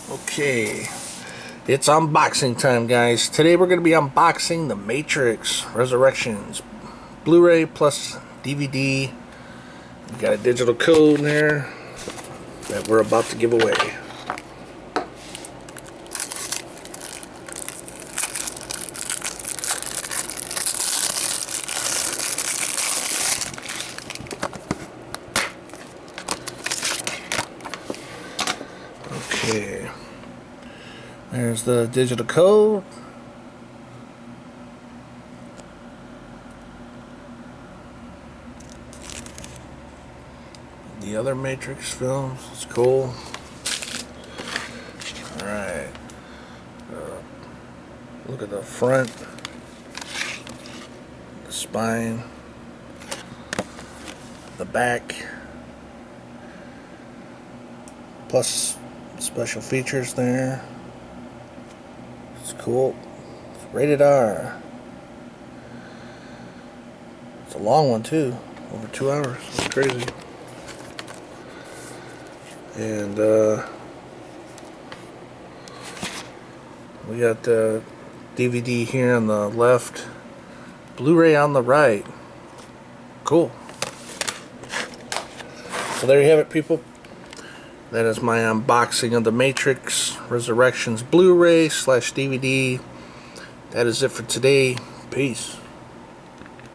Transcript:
Okay, it's unboxing time, guys. Today we're going to be unboxing The Matrix Resurrections Blu-ray plus DVD. We got a digital code in there that we're about to give away. Okay, there's the digital code. The other Matrix films, it's cool. Alright, look at the front, the spine, the back, plus special features there. It's cool. It's rated R. It's a long one too, over 2 hours. It's crazy. And we got the DVD here on the left, Blu-ray on the right. Cool. So there you have it, people. That is my unboxing of The Matrix Resurrections Blu-ray / DVD. That is it for today. Peace.